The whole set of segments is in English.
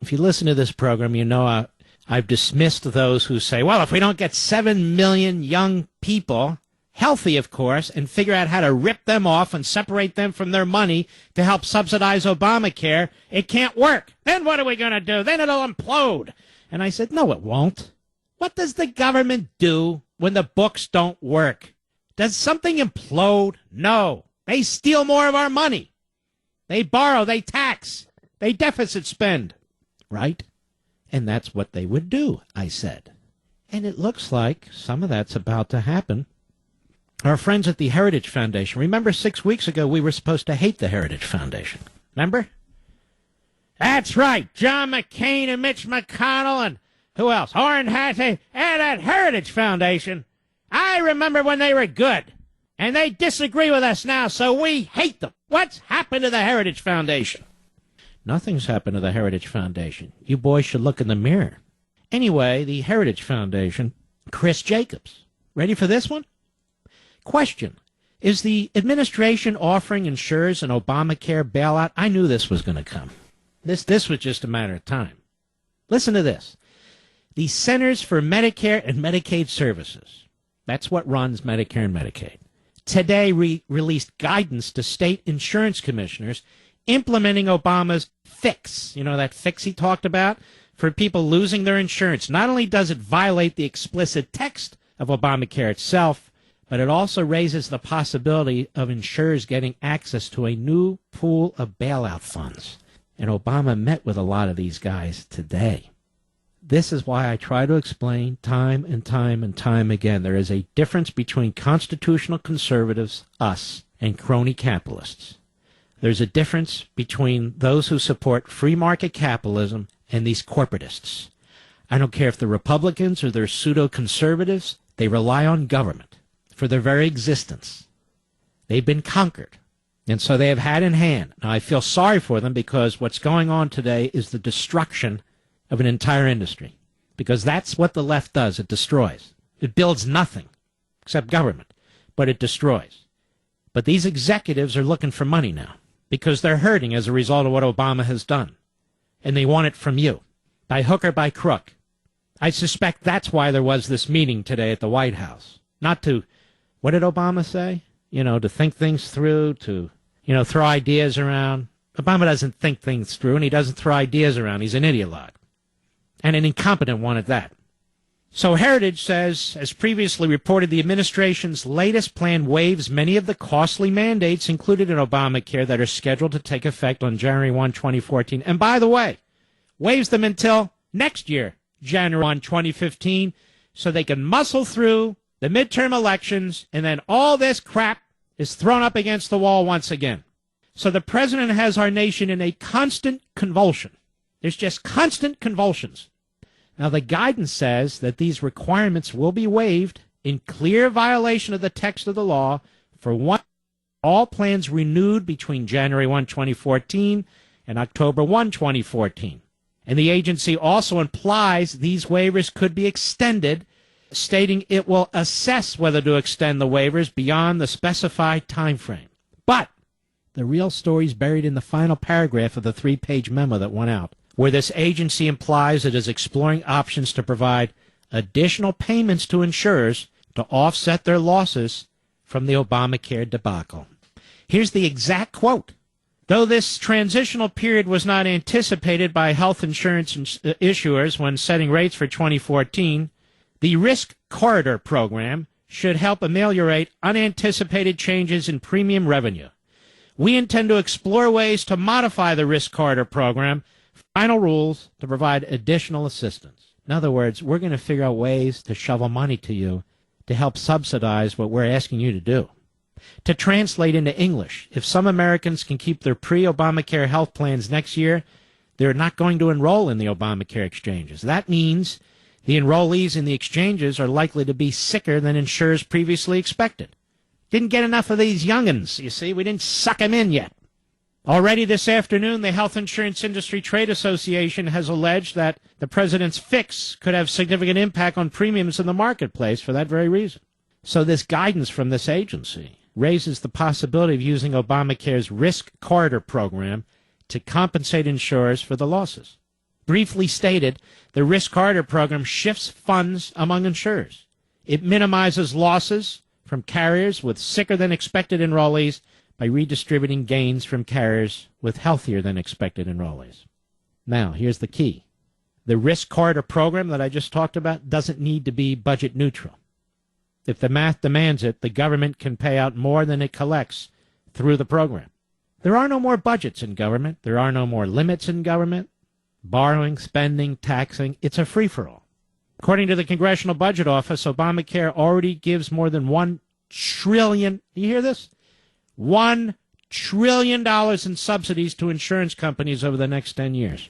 If you listen to this program, you know I've dismissed those who say, well, if we don't get 7 million young people, healthy, of course, and figure out how to rip them off and separate them from their money to help subsidize Obamacare, it can't work. Then what are we going to do? Then it'll implode. And I said, no, it won't. What does the government do when the books don't work? Does something implode? No. They steal more of our money. They borrow, they tax, they deficit spend. Right? And that's what they would do, I said. And it looks like some of that's about to happen. Our friends at the Heritage Foundation, remember 6 weeks ago we were supposed to hate the Heritage Foundation. Remember? That's right. John McCain and Mitch McConnell and who else? Orrin Hatch and that Heritage Foundation. I remember when they were good. And they disagree with us now, so we hate them. What's happened to the Heritage Foundation? Nothing's happened to the Heritage Foundation. You boys should look in the mirror. Anyway, the Heritage Foundation, Chris Jacobs. Ready for this one? Question. Is the administration offering insurers an Obamacare bailout? I knew this was going to come. This was just a matter of time. Listen to this. The Centers for Medicare and Medicaid Services, that's what runs Medicare and Medicaid, today released guidance to state insurance commissioners implementing Obama's fix, you know, that fix he talked about, for people losing their insurance. Not only does it violate the explicit text of Obamacare itself, but it also raises the possibility of insurers getting access to a new pool of bailout funds. And Obama met with a lot of these guys today. This is why I try to explain time and time and time again. There is a difference between constitutional conservatives, us, and crony capitalists. There's a difference between those who support free market capitalism and these corporatists. I don't care if they're Republicans or they're pseudo-conservatives, they rely on government for their very existence. They've been conquered, and so they have had in hand. Now, I feel sorry for them because what's going on today is the destruction of an entire industry, because that's what the left does. It destroys. It builds nothing except government, but it destroys. But these executives are looking for money now because they're hurting as a result of what Obama has done, and they want it from you, by hook or by crook. I suspect that's why there was this meeting today at the White House. Not to, what did Obama say? You know, to think things through, to, you know, throw ideas around. Obama doesn't think things through, and he doesn't throw ideas around. He's an ideologue. And an incompetent one at that. So Heritage says, as previously reported, the administration's latest plan waives many of the costly mandates included in Obamacare that are scheduled to take effect on January 1, 2014. And by the way, waives them until next year, January 1, 2015, so they can muscle through the midterm elections, and then all this crap is thrown up against the wall once again. So the president has our nation in a constant convulsion. There's just constant convulsions. Now, the guidance says that these requirements will be waived in clear violation of the text of the law for all plans renewed between January 1, 2014 and October 1, 2014. And the agency also implies these waivers could be extended, stating it will assess whether to extend the waivers beyond the specified time frame. But the real story's buried in the final paragraph of the 3-page memo that went out, where this agency implies it is exploring options to provide additional payments to insurers to offset their losses from the Obamacare debacle. Here's the exact quote. Though this transitional period was not anticipated by health insurance issuers when setting rates for 2014, the Risk Corridor Program should help ameliorate unanticipated changes in premium revenue. We intend to explore ways to modify the Risk Corridor Program final rules to provide additional assistance. In other words, we're going to figure out ways to shovel money to you to help subsidize what we're asking you to do. To translate into English, if some Americans can keep their pre-Obamacare health plans next year, they're not going to enroll in the Obamacare exchanges. That means the enrollees in the exchanges are likely to be sicker than insurers previously expected. Didn't get enough of these young'uns, you see. We didn't suck them in yet. Already this afternoon, the Health Insurance Industry Trade Association has alleged that the president's fix could have significant impact on premiums in the marketplace for that very reason. So this guidance from this agency raises the possibility of using Obamacare's Risk Corridor Program to compensate insurers for the losses. Briefly stated, the risk corridor program shifts funds among insurers. It minimizes losses from carriers with sicker-than-expected enrollees by redistributing gains from carriers with healthier-than-expected enrollees. Now, here's the key. The risk corridor program that I just talked about doesn't need to be budget neutral. If the math demands it, the government can pay out more than it collects through the program. There are no more budgets in government. There are no more limits in government. Borrowing, spending, taxing, it's a free-for-all. According to the Congressional Budget Office, Obamacare already gives more than $1 trillion, you hear this? $1 trillion in subsidies to insurance companies over the next 10 years.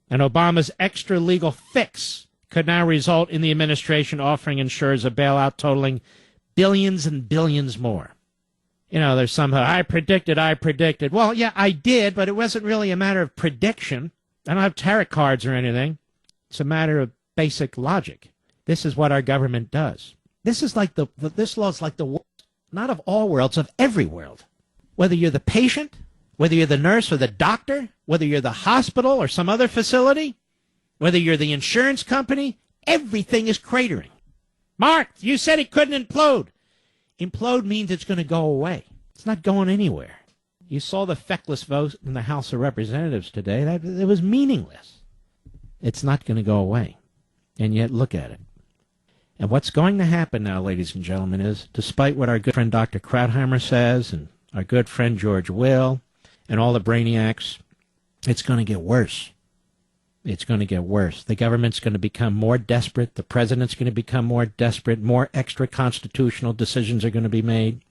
And Obama's extra legal fix could now result in the administration offering insurers a bailout totaling billions and billions more. You know, there's somehow, I predicted. Well, yeah, I did, but it wasn't really a matter of prediction. I don't have tarot cards or anything. It's a matter of basic logic. This is what our government does. This is like this law is like the world, not of all worlds, of every world. Whether you're the patient, whether you're the nurse or the doctor, whether you're the hospital or some other facility, whether you're the insurance company, everything is cratering. Mark, you said it couldn't implode. Implode means it's going to go away. It's not going anywhere. You saw the feckless vote in the House of Representatives today. It was meaningless. It's not going to go away. And yet, look at it. And what's going to happen now, ladies and gentlemen, is, despite what our good friend Dr. Krautheimer says, and our good friend George Will, and all the brainiacs, it's going to get worse. It's going to get worse. The government's going to become more desperate. The president's going to become more desperate. More extra-constitutional decisions are going to be made.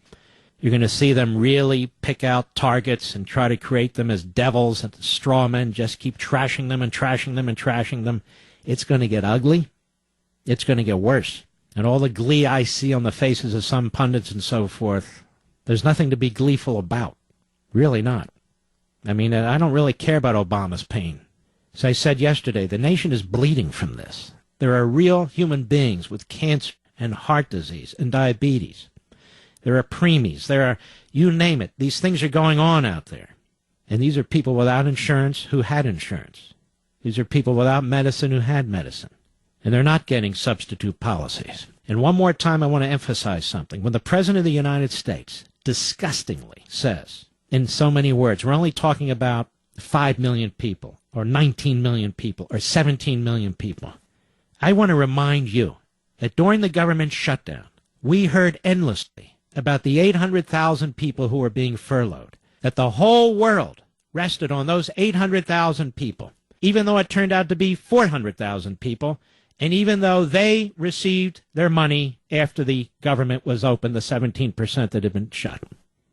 You're going to see them really pick out targets and try to create them as devils and straw men, just keep trashing them and trashing them and trashing them. It's going to get ugly. It's going to get worse. And all the glee I see on the faces of some pundits and so forth, there's nothing to be gleeful about. Really not. I mean, I don't really care about Obama's pain. As I said yesterday, the nation is bleeding from this. There are real human beings with cancer and heart disease and diabetes. There are preemies. There are, you name it. These things are going on out there. And these are people without insurance who had insurance. These are people without medicine who had medicine. And they're not getting substitute policies. And one more time, I want to emphasize something. When the President of the United States disgustingly says, in so many words, we're only talking about 5 million people, or 19 million people, or 17 million people. I want to remind you that during the government shutdown, we heard endlessly about the 800,000 people who were being furloughed, that the whole world rested on those 800,000 people, even though it turned out to be 400,000 people, and even though they received their money after the government was open, the 17% that had been shut.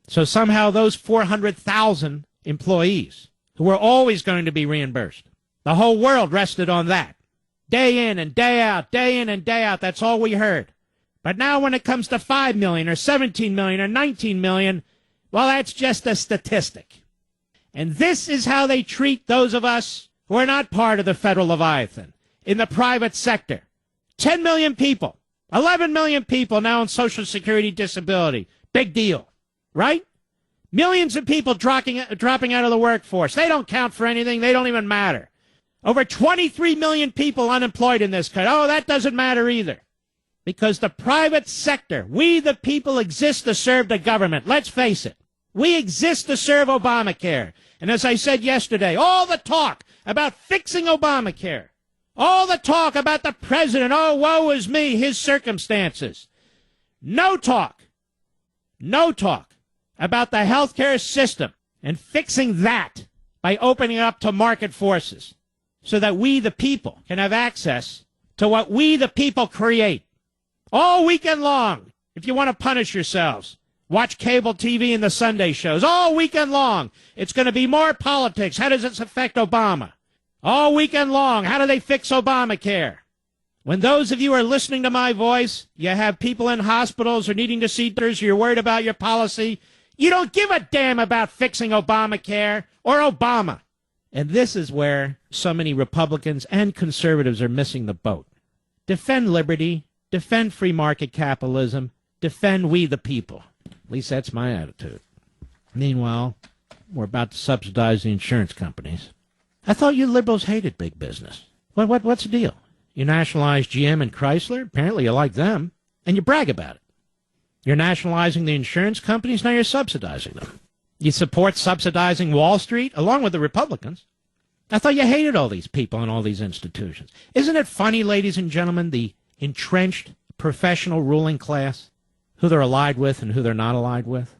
So somehow those 400,000 employees who were always going to be reimbursed, the whole world rested on that. Day in and day out, that's all we heard. But now when it comes to 5 million or 17 million or 19 million, well, that's just a statistic. And this is how they treat those of us who are not part of the federal Leviathan in the private sector. 10 million people, 11 million people now on Social Security disability. Big deal, right? Millions of people dropping out of the workforce. They don't count for anything. They don't even matter. Over 23 million people unemployed in this country. Oh, that doesn't matter either. Because the private sector, we the people exist to serve the government. Let's face it. We exist to serve Obamacare. And as I said yesterday, all the talk about fixing Obamacare, all the talk about the president, oh, woe is me, his circumstances. No talk about the healthcare system and fixing that by opening it up to market forces so that we the people can have access to what we the people create. All weekend long, if you want to punish yourselves, watch cable TV and the Sunday shows. All weekend long, it's going to be more politics. How does this affect Obama? All weekend long, how do they fix Obamacare? When those of you are listening to my voice, you have people in hospitals or needing to see doctors, you're worried about your policy, you don't give a damn about fixing Obamacare or Obama. And this is where so many Republicans and conservatives are missing the boat. Defend liberty. Defend free market capitalism. Defend we the people. At least that's my attitude. Meanwhile, we're about to subsidize the insurance companies. I thought you liberals hated big business. What's the deal? You nationalized GM and Chrysler. Apparently you like them, and you brag about it. You're nationalizing the insurance companies. Now you're subsidizing them. You support subsidizing Wall Street, along with the Republicans. I thought you hated all these people and all these institutions. Isn't it funny, ladies and gentlemen, the entrenched professional ruling class, who they're allied with and who they're not allied with?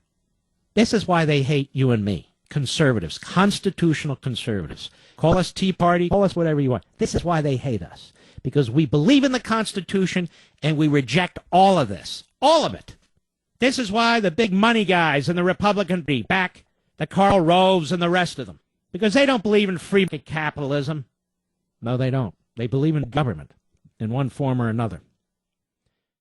This is why they hate you and me, conservatives, constitutional conservatives. Call us Tea Party, call us whatever you want. This is why they hate us, because we believe in the Constitution and we reject all of this, all of it. This is why the big money guys in the Republican Party back the Karl Roves and the rest of them, because they don't believe in free market capitalism. No, they don't. They believe in government in one form or another.